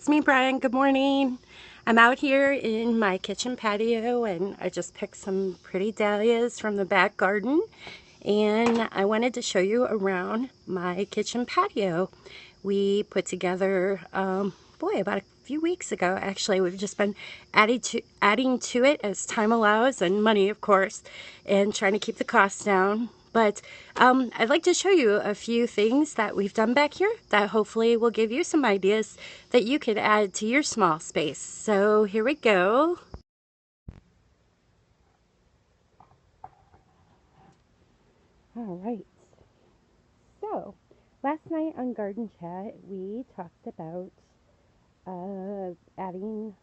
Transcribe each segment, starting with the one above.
it's me, Brian. Good morning. I'm out here in my kitchen patio and I just picked some pretty dahlias from the back garden, and I wanted to show you around my kitchen patio. We put together, about a few weeks ago, actually. We've just been adding to it as time allows, and money, of course, and trying to keep the costs down. But I'd like to show you a few things that we've done back here that hopefully will give you some ideas that you could add to your small space. So here we go. All right. So last night on Garden Chat, we talked about adding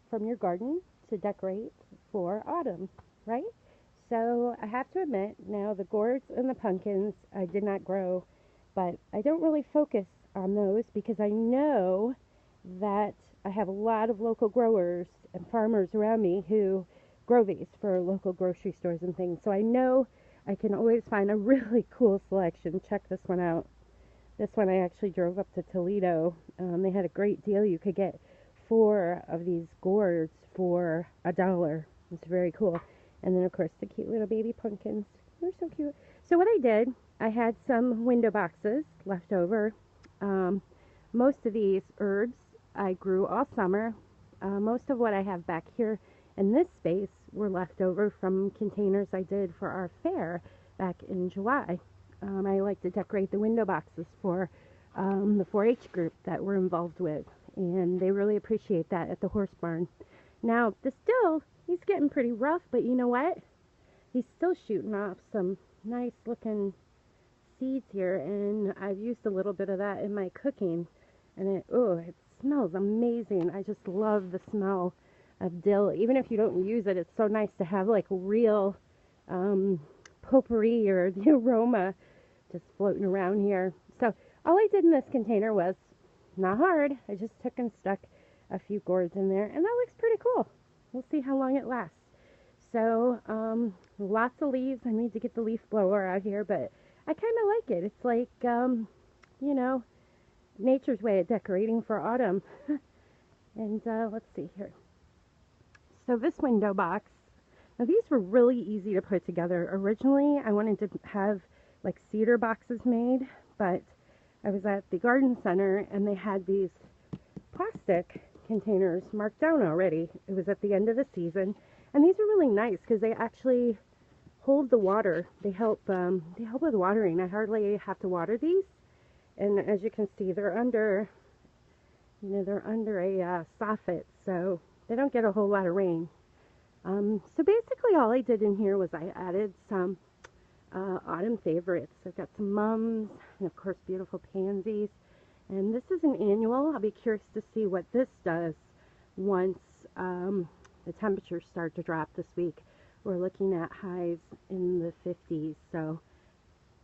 from your garden to decorate for autumn, right? So I have to admit, now the gourds and the pumpkins I did not grow, but I don't really focus on those because I know that I have a lot of local growers and farmers around me who grow these for local grocery stores and things. So I know I can always find a really cool selection. Check this one out. This one I actually drove up to Toledo. They had a great deal. You could get 4 of these gourds for $1. It's very cool. And then, of course, the cute little baby pumpkins. They're so cute. So what I did, I had some window boxes left over. Most of these herbs I grew all summer. Most of what I have back here in this space were left over from containers I did for our fair back in July. I like to decorate the window boxes for the 4-H group that we're involved with, and they really appreciate that at the horse barn. Now, he's getting pretty rough, but you know what? He's still shooting off some nice looking seeds here, and I've used a little bit of that in my cooking, and it smells amazing. I just love the smell of dill. Even if you don't use it, it's so nice to have like real potpourri or the aroma just floating around here. So all I did in this container was not hard. I just took and stuck a few gourds in there, and that looks pretty cool. We'll see how long it lasts. So lots of leaves. I need to get the leaf blower out here, but I kind of like it. It's like nature's way of decorating for autumn. And let's see here. So this window box, now these were really easy to put together. Originally I wanted to have like cedar boxes made, but I was at the garden center and they had these plastic containers marked down already. It was at the end of the season, and these are really nice because they actually hold the water. They help with watering. I hardly have to water these, and as you can see, they're under a soffit, so they don't get a whole lot of rain. So basically all I did in here was I added some autumn favorites. I've got some mums and of course beautiful pansies, and this is an annual. I'll be curious to see what this does once the temperatures start to drop this week. We're looking at highs in the 50s, so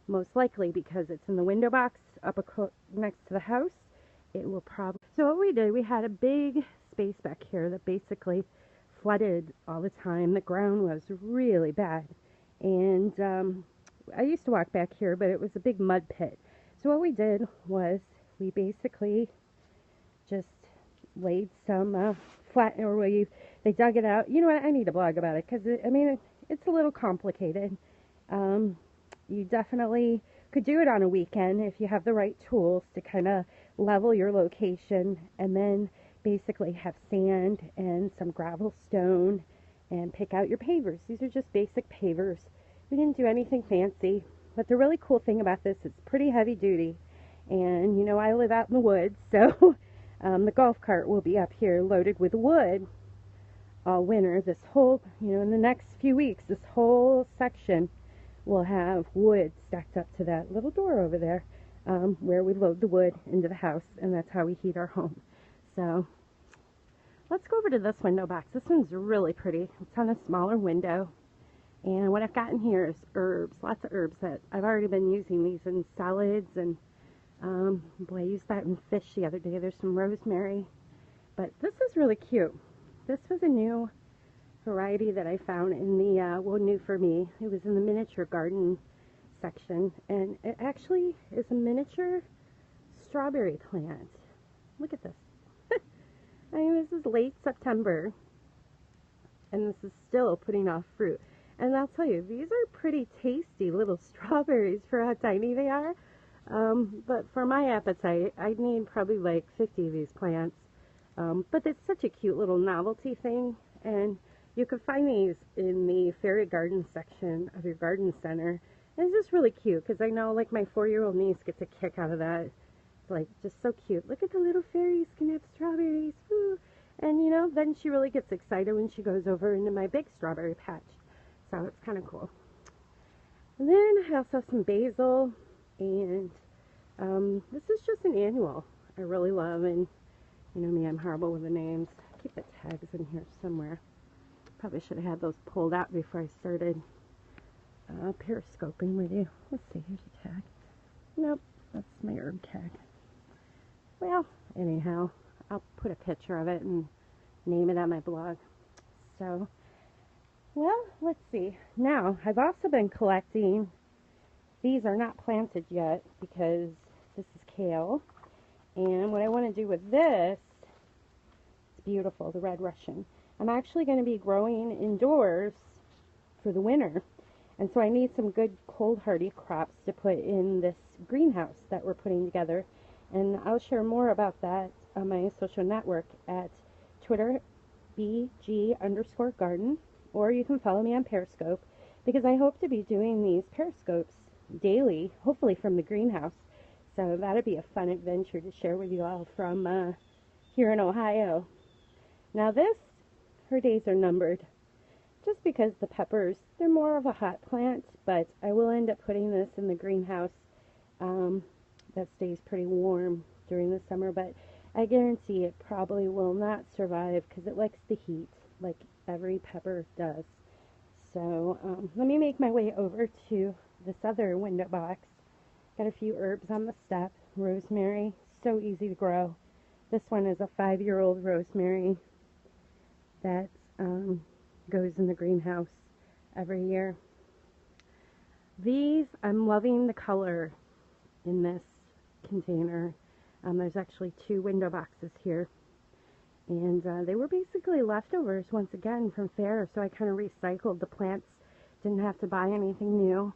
most likely, because it's in the window box up next to the house, it will probably. So what we did, we had a big space back here that basically flooded all the time. The ground was really bad, and I used to walk back here, but it was a big mud pit. So what we did was we basically just laid some they dug it out. You know what? I need to blog about it because it's a little complicated. You definitely could do it on a weekend if you have the right tools to kind of level your location, and then basically have sand and some gravel stone and pick out your pavers. These are just basic pavers. We didn't do anything fancy, but the really cool thing about this, it's pretty heavy duty, and I live out in the woods, so the golf cart will be up here loaded with wood all winter. This whole, in the next few weeks, this whole section will have wood stacked up to that little door over there, where we load the wood into the house, and that's how we heat our home. So let's go over to this window box. This one's really pretty. It's on a smaller window, and what I've got in here is herbs, lots of herbs that I've already been using these in salads, and I used that in fish the other day. There's some rosemary, but this is really cute. This was a new variety that I found in the, new for me. It was in the miniature garden section, and it actually is a miniature strawberry plant. Look at this. I mean, this is late September, and this is still putting off fruit. And I'll tell you, these are pretty tasty little strawberries for how tiny they are. But for my appetite, I'd need probably like 50 of these plants. But it's such a cute little novelty thing, and you can find these in the fairy garden section of your garden center. And it's just really cute, because I know like my 4-year-old niece gets a kick out of that. It's like just so cute. Look at the little fairies can have strawberries. Woo! And you know, then she really gets excited when she goes over into my big strawberry patch. So it's kind of cool. And then I also have some basil, and this is just an annual I really love. And you know me, I'm horrible with the names. I keep the tags in here somewhere. Probably should have had those pulled out before I started periscoping with you. Let's see, here's your tag. Nope, that's my herb tag. Well, anyhow, I'll put a picture of it and name it on my blog. So, well, let's see. Now, I've also been collecting. These are not planted yet because this is kale. And what I want to do with this, it's beautiful, the Red Russian. I'm actually going to be growing indoors for the winter. And so I need some good cold hardy crops to put in this greenhouse that we're putting together. And I'll share more about that on my social network at Twitter, BG_garden, or you can follow me on Periscope, because I hope to be doing these Periscopes daily, hopefully from the greenhouse. So that'd be a fun adventure to share with you all from here in Ohio. Now this, her days are numbered, just because the peppers, they're more of a hot plant, but I will end up putting this in the greenhouse that stays pretty warm during the summer, but I guarantee it probably will not survive because it likes the heat like every pepper does. So let me make my way over to this other window box. Got a few herbs on the step. Rosemary, so easy to grow. This one is a 5-year-old rosemary that goes in the greenhouse every year. These, I'm loving the color in this container. There's actually 2 window boxes here, and they were basically leftovers once again from fair, so I kind of recycled the plants, didn't have to buy anything new.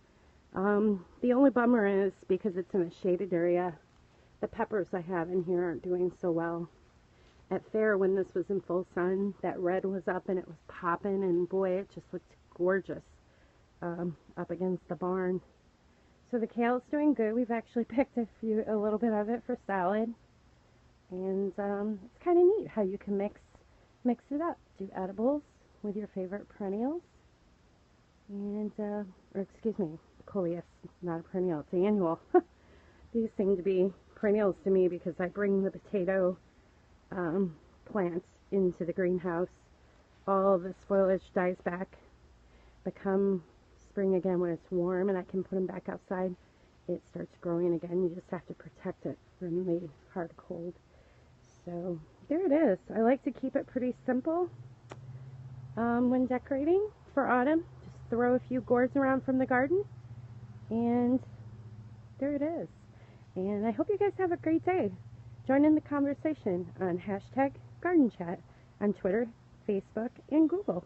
The only bummer is, because it's in a shaded area, the peppers I have in here aren't doing so well. At fair, when this was in full sun, that red was up and it was popping, and boy, it just looked gorgeous up against the barn. So the kale's doing good. We've actually picked a little bit of it for salad, and it's kind of neat how you can mix it up. Do edibles with your favorite perennials, and or excuse me, coleus, not a perennial, it's annual. These seem to be perennials to me because I bring the potato plants into the greenhouse. All of this foliage dies back, become spring again when it's warm, and I can put them back outside. It starts growing again. You just have to protect it from the hard cold. So there it is. I like to keep it pretty simple when decorating for autumn. Just throw a few gourds around from the garden, and there it is. And I hope you guys have a great day. Join in the conversation on #GardenChat on Twitter, Facebook, and Google.